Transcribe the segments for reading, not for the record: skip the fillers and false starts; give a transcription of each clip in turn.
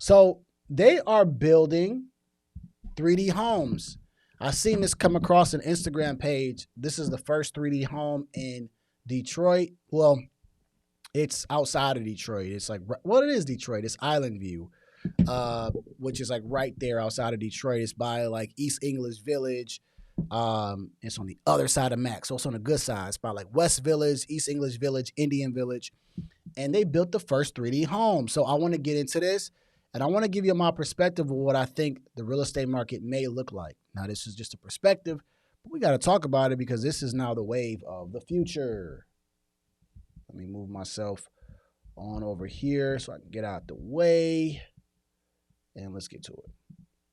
So they are building 3D homes. I've seen this come across an Instagram page. This is the first 3D home in Detroit. Well, it's outside of Detroit. It's like, well, it is Detroit. It's Island View, which is like right there outside of Detroit. It's by like East English Village. It's on the other side of Mac, so it's on the good side. It's by like West Village, East English Village, Indian Village, and they built the first 3D home. So I want to get into this, and I want to give you my perspective of what I think the real estate market may look like. Now, this is just a perspective, but we got to talk about it because this is now the wave of the future. Let me move myself on over here so I can get out the way, and let's get to it.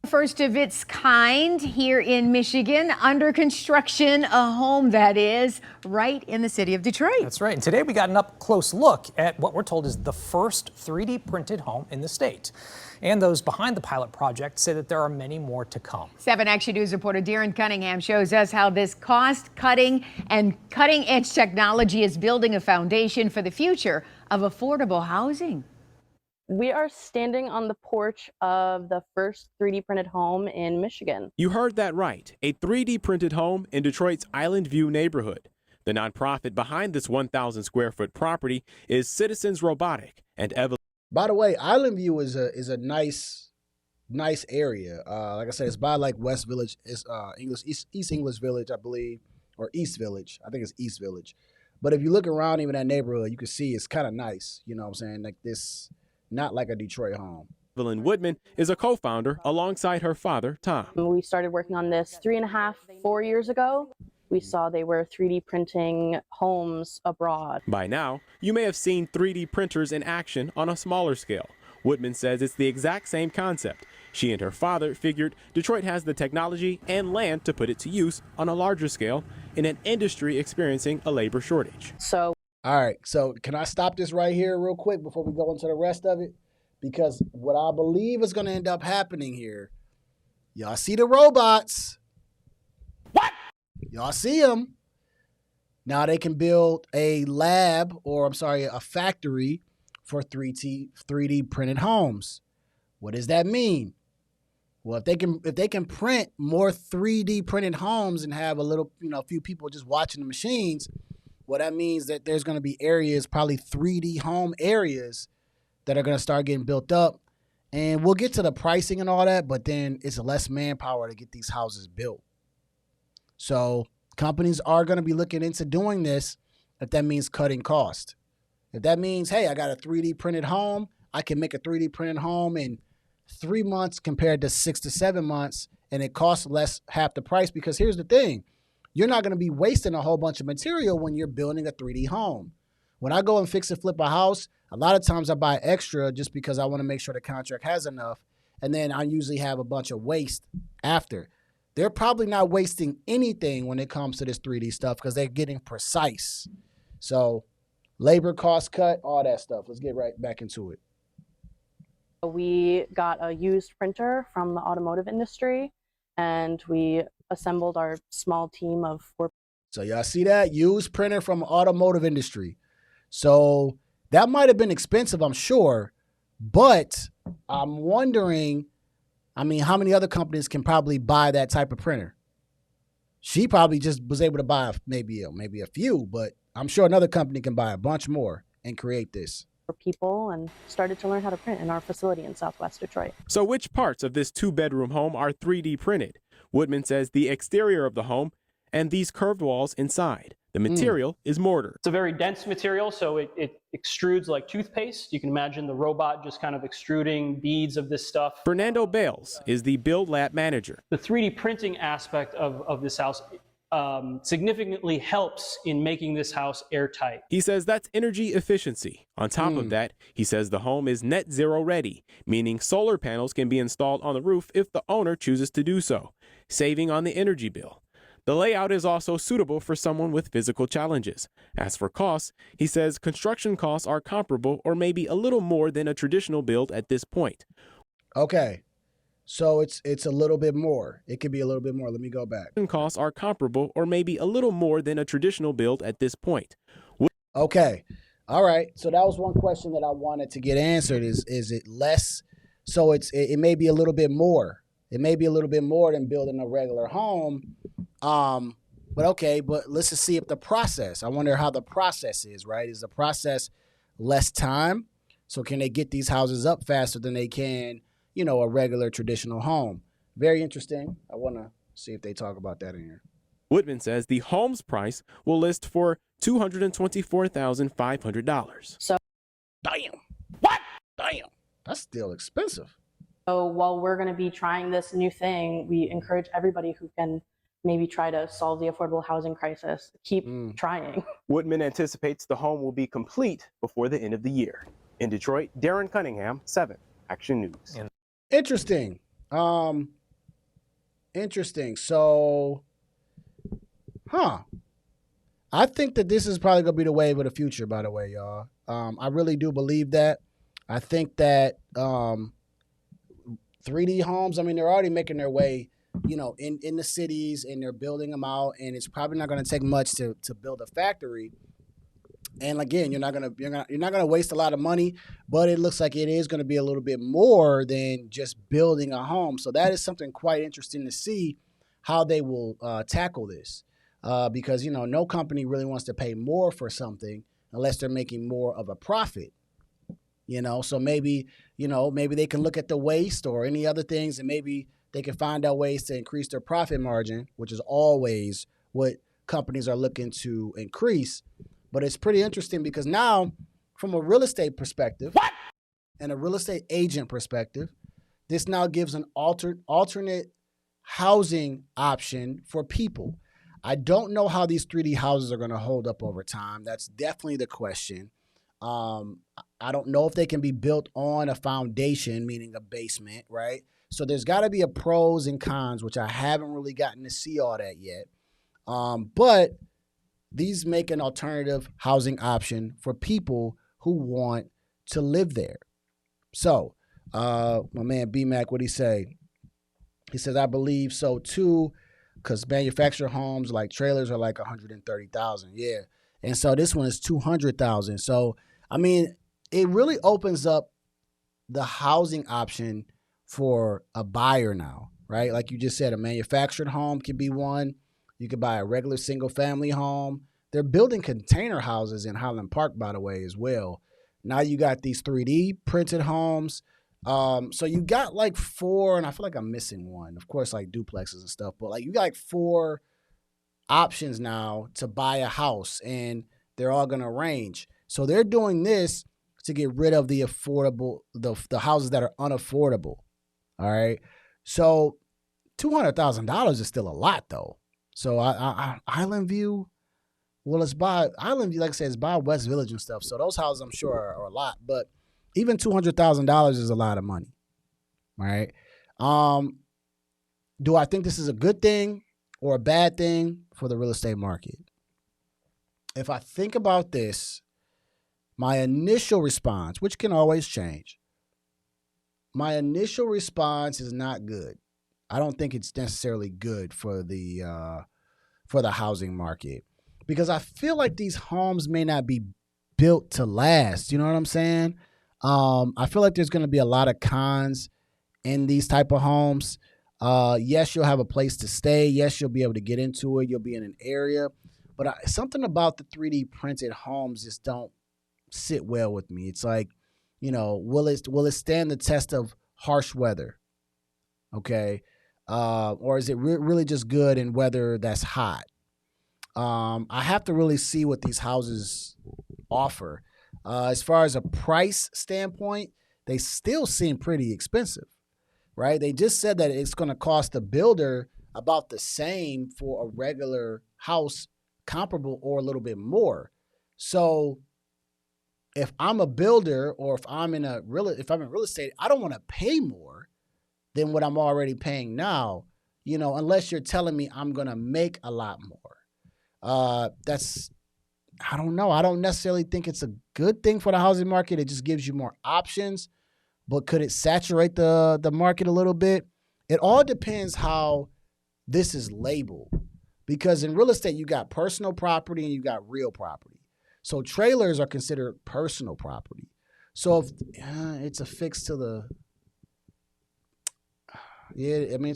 First of its kind here in Michigan, under construction, a home that is right in the city of Detroit. That's right. And today we got an up-close look at what we're told is the first 3D printed home in the state. And those behind the pilot project say that there are many more to come. 7 Action News reporter Darren Cunningham shows us how this cost-cutting and cutting-edge technology is building a foundation for the future of affordable housing. We are standing on the porch of the first 3D printed home in Michigan. You heard that right. A 3D printed home in Detroit's Island View neighborhood. The nonprofit behind this 1,000 square foot property is Citizens Robotic and Evelyn. By the way, Island View is a nice area. Like I said, it's by like West Village. It's East English Village, I believe, or East Village. I think it's East Village. But if you look around even that neighborhood, you can see it's kind of nice. You know what I'm saying? Like this. Not like a Detroit home. Evelyn Woodman is a co-founder alongside her father, Tom. We started working on this 3.5, 4 years ago. We saw they were 3D printing homes abroad. By now, you may have seen 3D printers in action on a smaller scale. Woodman says it's the exact same concept. She and her father figured Detroit has the technology and land to put it to use on a larger scale in an industry experiencing a labor shortage. All right, so can I stop this right here real quick before we go into the rest of it? Because what I believe is going to end up happening here, y'all see the robots. What? Y'all see them. Now they can build a lab, or I'm sorry, a factory for 3D printed homes. What does that mean? Well, if they can print more 3D printed homes and have a few people just watching the machines, well, that means that there's going to be areas, probably 3D home areas, that are going to start getting built up. And we'll get to the pricing and all that, but then it's less manpower to get these houses built. So companies are going to be looking into doing this if that means cutting cost. If that means, hey, I got a 3D printed home, I can make a 3D printed home in 3 months compared to 6 to 7 months, and it costs less, half the price, because here's the thing. You're not going to be wasting a whole bunch of material when you're building a 3D home. When I go and fix and flip a house, a lot of times I buy extra just because I want to make sure the contract has enough. And then I usually have a bunch of waste after. They're probably not wasting anything when it comes to this 3D stuff because they're getting precise. So labor cost cut, all that stuff. Let's get right back into it. We got a used printer from the automotive industry, and we assembled our small team of 4. So y'all see that? Used printer from automotive industry. So that might have been expensive, I'm sure, but I'm wondering, how many other companies can probably buy that type of printer? She probably just was able to buy maybe a few, but I'm sure another company can buy a bunch more and create this. For people, and started to learn how to print in our facility in Southwest Detroit. So which parts of this 2-bedroom home are 3D printed? Woodman says the exterior of the home and these curved walls inside. The material is mortar. It's a very dense material, so it extrudes like toothpaste. You can imagine the robot just kind of extruding beads of this stuff. Fernando Bales is the Build Lab manager. The 3D printing aspect of this house significantly helps in making this house airtight. He says that's energy efficiency. On top of that, he says the home is net zero ready, meaning solar panels can be installed on the roof if the owner chooses to do so, saving on the energy bill. The layout is also suitable for someone with physical challenges. As for costs, he says construction costs are comparable or maybe a little more than a traditional build at this point. Okay. So it's a little bit more. It could be a little bit more. Let me go back. Costs are comparable or maybe a little more than a traditional build at this point. Okay. All right. So that was one question that I wanted to get answered is it less? So it may be a little bit more. It may be a little bit more than building a regular home. But okay, but let's just see if the process, I wonder how the process is, right? Is the process less time? So can they get these houses up faster than they can, a regular traditional home? Very interesting. I want to see if they talk about that in here. Woodman says the home's price will list for $224,500. So, damn. What? Damn. That's still expensive. So while we're going to be trying this new thing, we encourage everybody who can maybe try to solve the affordable housing crisis. Keep trying. Woodman anticipates the home will be complete before the end of the year. In Detroit, Darren Cunningham, 7 Action News. Interesting. Interesting. So, I think that this is probably going to be the wave of the future, by the way, y'all. I really do believe that. I think that 3D homes, I mean, they're already making their way, in the cities, and they're building them out, and it's probably not going to take much to build a factory. And again, you're not gonna waste a lot of money, but it looks like it is going to be a little bit more than just building a home. So that is something quite interesting to see how they will tackle this, because no company really wants to pay more for something unless they're making more of a profit. So maybe they can look at the waste or any other things, and maybe they can find out ways to increase their profit margin, which is always what companies are looking to increase. But it's pretty interesting because now, from a real estate perspective and a real estate agent perspective, this now gives an alternate housing option for people. I don't know how these 3D houses are going to hold up over time. That's definitely the question. I don't know if they can be built on a foundation, meaning a basement, right? So there's got to be a pros and cons, which I haven't really gotten to see all that yet. But these make an alternative housing option for people who want to live there. So, my man B-Mac, what'd he say? He says, I believe so too, because manufactured homes like trailers are like $130,000. Yeah. And so this one is $200,000. So, I mean, it really opens up the housing option for a buyer now, right? Like you just said, a manufactured home can be one. You could buy a regular single family home. They're building container houses in Highland Park, by the way, as well. Now you got these 3D printed homes. So you got like 4, and I feel like I'm missing one. Of course, like duplexes and stuff, but like you got like 4 options now to buy a house, and they're all going to range. So they're doing this to get rid of the houses that are unaffordable. All right. So $200,000 is still a lot, though. So Island View, well, it's by Island View, like I said, it's by West Village and stuff. So those houses, I'm sure, are a lot. But even $200,000 is a lot of money. All right. Do I think this is a good thing or a bad thing for the real estate market? If I think about this, my initial response, which can always change, my initial response is not good. I don't think it's necessarily good for the housing market, because I feel like these homes may not be built to last. You know what I'm saying? I feel like there's going to be a lot of cons in these type of homes. Yes, you'll have a place to stay. Yes, you'll be able to get into it. You'll be in an area. But something about the 3D printed homes just don't sit well with me. It's like, will it stand the test of harsh weather? Okay. Or is it really just good in weather that's hot? I have to really see what these houses offer. As far as a price standpoint, they still seem pretty expensive, right? They just said that it's going to cost the builder about the same for a regular house, comparable or a little bit more. So if I'm a builder, or if I'm in real estate, I don't want to pay more than what I'm already paying now, unless you're telling me I'm going to make a lot more. I don't know. I don't necessarily think it's a good thing for the housing market. It just gives you more options, but could it saturate the market a little bit? It all depends how this is labeled, because in real estate, you got personal property and you got real property. So trailers are considered personal property. So if it's affixed to the Yeah, I mean,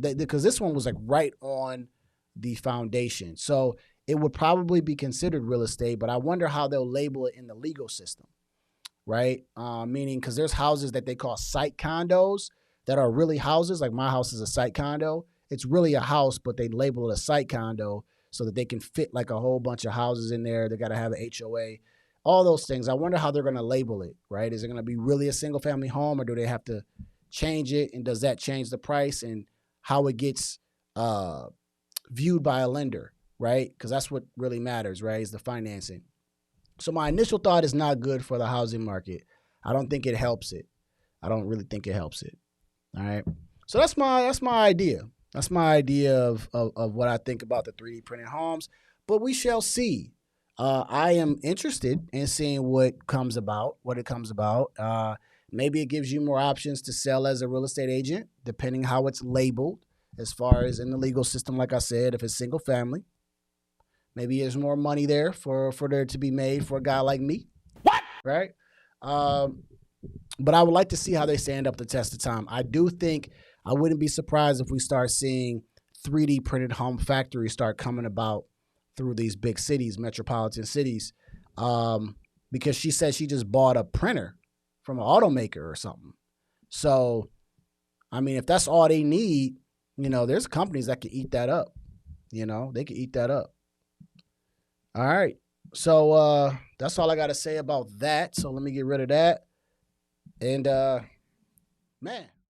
because this one was like right on the foundation. So it would probably be considered real estate, but I wonder how they'll label it in the legal system, right? Meaning, because there's houses that they call site condos that are really houses. Like my house is a site condo. It's really a house, but they label it a site condo so that they can fit like a whole bunch of houses in there. They got to have an HOA, all those things. I wonder how they're going to label it, right? Is it going to be really a single family home, or do they have to change it? And does that change the price and how it gets viewed by a lender, right? Because that's what really matters, right? Is the financing. So my initial thought is not good for the housing market. I don't think it helps it. I don't really think it helps it. All right. So that's my idea. That's my idea of what I think about the 3D printed homes. But we shall see. I am interested in seeing what it comes about. Maybe it gives you more options to sell as a real estate agent, depending how it's labeled, as far as in the legal system. Like I said, if it's single family, maybe there's more money there for there to be made for a guy like me. What? Right? But I would like to see how they stand up the test of time. I do think I wouldn't be surprised if we start seeing 3D printed home factories start coming about through these big cities, metropolitan cities, because she said she just bought a printer from an automaker or something. So, I mean, if that's all they need, there's companies that can eat that up. They can eat that up. All right. So that's all I got to say about that. So let me get rid of that. And man.